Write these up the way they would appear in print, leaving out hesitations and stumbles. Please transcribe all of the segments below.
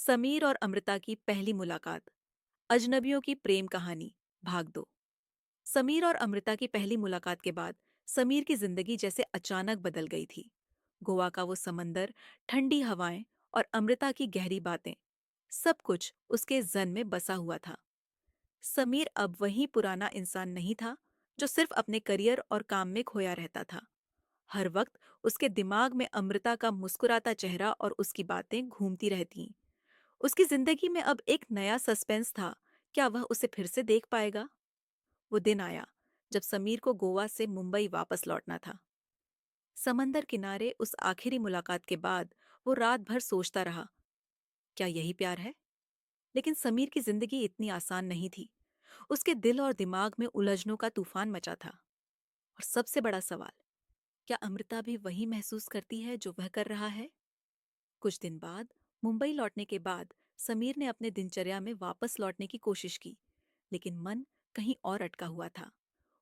समीर और अमृता की पहली मुलाकात। अजनबियों की प्रेम कहानी। भाग दो। समीर और अमृता की पहली मुलाकात के बाद समीर की जिंदगी जैसे अचानक बदल गई थी। गोवा का वो समंदर, ठंडी हवाएं और अमृता की गहरी बातें, सब कुछ उसके जन में बसा हुआ था। समीर अब वही पुराना इंसान नहीं था जो सिर्फ अपने करियर और काम में खोया रहता था। हर वक्त उसके दिमाग में अमृता का मुस्कुराता चेहरा और उसकी बातें घूमती रहतीं। उसकी जिंदगी में अब एक नया सस्पेंस था। क्या वह उसे फिर से देख पाएगा? वो दिन आया जब समीर को गोवा से मुंबई वापस लौटना था। समंदर किनारे उस आखिरी मुलाकात के बाद वो रात भर सोचता रहा, क्या यही प्यार है? लेकिन समीर की जिंदगी इतनी आसान नहीं थी। उसके दिल और दिमाग में उलझनों का तूफान मचा था। और सबसे बड़ा सवाल, क्या अमृता भी वही महसूस करती है जो वह कर रहा है? कुछ दिन बाद, मुंबई लौटने के बाद समीर ने अपने दिनचर्या में वापस लौटने की कोशिश की, लेकिन मन कहीं और अटका हुआ था।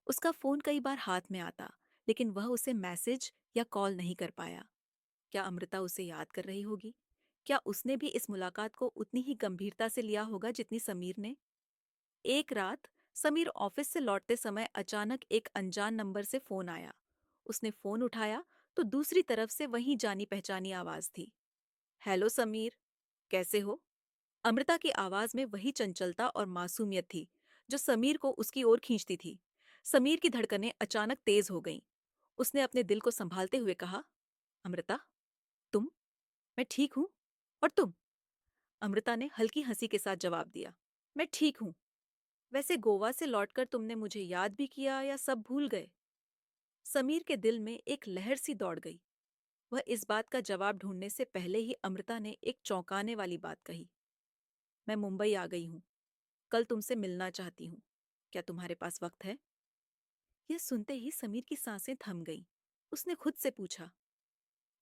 उसका फोन कई बार हाथ में आता, लेकिन वह उसे मैसेज या कॉल नहीं कर पाया। क्या अमृता उसे याद कर रही होगी? क्या उसने भी इस मुलाकात को उतनी ही गंभीरता से लिया होगा जितनी समीर ने? एक रात समीर ऑफिस से लौटते समय अचानक एक अनजान नंबर से फोन आया। उसने फोन उठाया तो दूसरी तरफ से वही जानी पहचानी आवाज थी। हेलो समीर, कैसे हो? अमृता की आवाज में वही चंचलता और मासूमियत थी जो समीर को उसकी ओर खींचती थी। समीर की धड़कनें अचानक तेज हो गईं। उसने अपने दिल को संभालते हुए कहा, अमृता, तुम? मैं ठीक हूं। और तुम? अमृता ने हल्की हंसी के साथ जवाब दिया, मैं ठीक हूं। वैसे गोवा से लौटकर तुमने मुझे याद भी किया या सब भूल गए? समीर के दिल में एक लहर सी दौड़ गई। वह इस बात का जवाब ढूंढने से पहले ही अमृता ने एक चौंकाने वाली बात कही, मैं मुंबई आ गई हूं। कल तुमसे मिलना चाहती हूँ। क्या तुम्हारे पास वक्त है? यह सुनते ही समीर की सांसें थम गईं। उसने खुद से पूछा,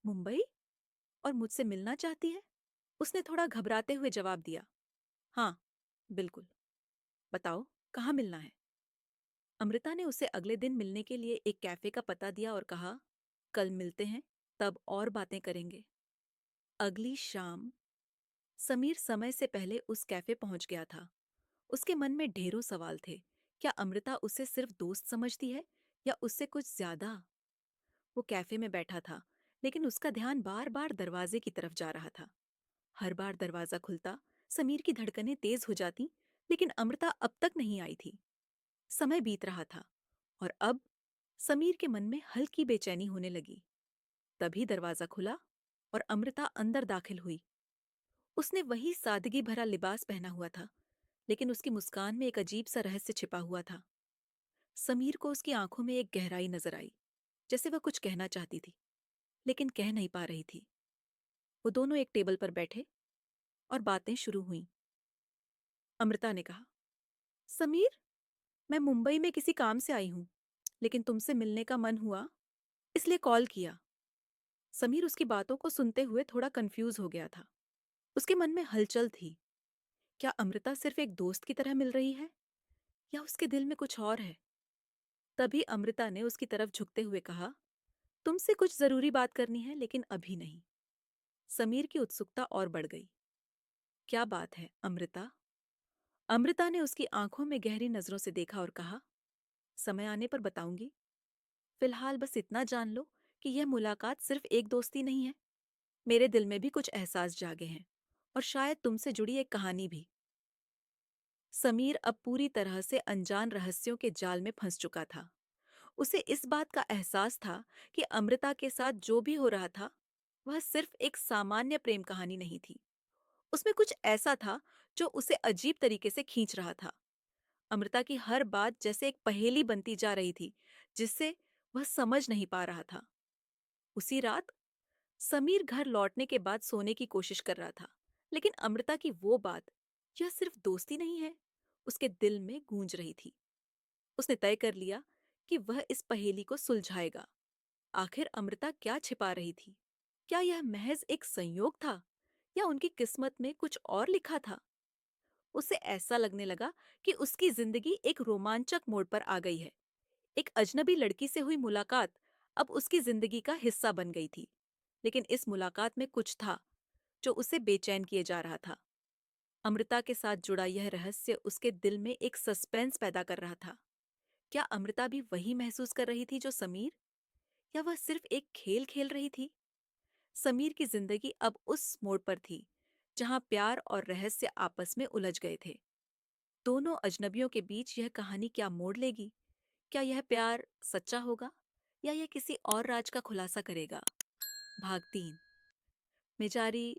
मुंबई? और मुझसे मिलना चाहती है? उसने थोड़ा घबराते हुए जवाब दिया, हाँ, बिल्कुल। बताओ, कहाँ मिलना है? अमृता ने उसे अगले दिन मिलने के लिए एक कैफे का पता दिया और कहा, कल मिलते हैं, तब और बातें करेंगे। अगली शाम समीर समय से पहले उस कैफे पहुंच गया था। उसके मन में ढेरों सवाल थे। क्या अमृता उसे सिर्फ दोस्त समझती है या उससे कुछ ज्यादा? वो कैफे में बैठा था, लेकिन उसका ध्यान बार बार दरवाजे की तरफ जा रहा था। हर बार दरवाजा खुलता, समीर की धड़कनें तेज हो जाती, लेकिन अमृता अब तक नहीं आई थी। समय बीत रहा था और अब समीर के मन में हल्की बेचैनी होने लगी। तभी दरवाजा खुला और अमृता अंदर दाखिल हुई। उसने वही सादगी भरा लिबास पहना हुआ था, लेकिन उसकी मुस्कान में एक अजीब सा रहस्य छिपा हुआ था। समीर को उसकी आंखों में एक गहराई नजर आई, जैसे वह कुछ कहना चाहती थी, लेकिन कह नहीं पा रही थी। वो दोनों एक टेबल पर बैठे और बातें शुरू हुईं। अमृता ने कहा, समीर, मैं मुंबई में किसी काम से आई हूं, लेकिन तुमसे मिलने का मन हुआ, इसलिए कॉल किया। समीर उसकी बातों को सुनते हुए थोड़ा कंफ्यूज हो गया था। उसके मन में हलचल थी। क्या अमृता सिर्फ एक दोस्त की तरह मिल रही है या उसके दिल में कुछ और है? तभी अमृता ने उसकी तरफ झुकते हुए कहा, तुमसे कुछ जरूरी बात करनी है, लेकिन अभी नहीं। समीर की उत्सुकता और बढ़ गई। क्या बात है, अमृता? अमृता ने उसकी आंखों में गहरी नजरों से देखा और कहा, समय आने पर बताऊंगी। फिलहाल बस इतना जान लो कि यह मुलाकात सिर्फ एक दोस्ती नहीं है। मेरे दिल में भी कुछ एहसास जागे हैं, और शायद तुमसे जुड़ी एक कहानी भी। समीर अब पूरी तरह से अनजान रहस्यों के जाल में फंस चुका था। उसे इस बात का एहसास था कि अमृता के साथ जो भी हो रहा था, वह सिर्फ एक सामान्य प्रेम कहानी नहीं थी। उसमें कुछ ऐसा था जो उसे अजीब तरीके से खींच रहा था। अमृता की हर बात जैसे एक पहेली बनती जा रही थी, जिससे वह समझ नहीं पा रहा था। उसी रात समीर घर लौटने के बाद सोने की कोशिश कर रहा था, लेकिन अमृता की वो बात, यह सिर्फ दोस्ती नहीं है, उसके दिल में गूंज रही थी। उसने तय कर लिया कि वह इस पहेली को सुलझाएगा। आखिर अमृता क्या छिपा रही थी? क्या यह महज एक संयोग था या उनकी किस्मत में कुछ और लिखा था? उसे ऐसा लगने लगा कि उसकी जिंदगी एक रोमांचक मोड़ पर आ गई है। एक अजनबी लड़की से हुई मुलाकात अब उसकी जिंदगी का हिस्सा बन गई थी। लेकिन इस मुलाकात में कुछ था जो उसे बेचैन किए जा रहा था। अमृता के साथ जुड़ा यह रहस्य उसके दिल में एक सस्पेंस पैदा कर रहा था। क्या अमृता भी वही महसूस कर रही थी जो समीर, या वह सिर्फ एक खेल खेल रही थी? समीर की जिंदगी अब उस मोड़ पर थी जहां प्यार और रहस्य आपस में उलझ गए थे। दोनों अजनबियों के बीच यह कहानी क्या मोड़ लेगी? क्या यह प्यार सच्चा होगा, या यह किसी और राज का खुलासा करेगा? भाग 3 में जारी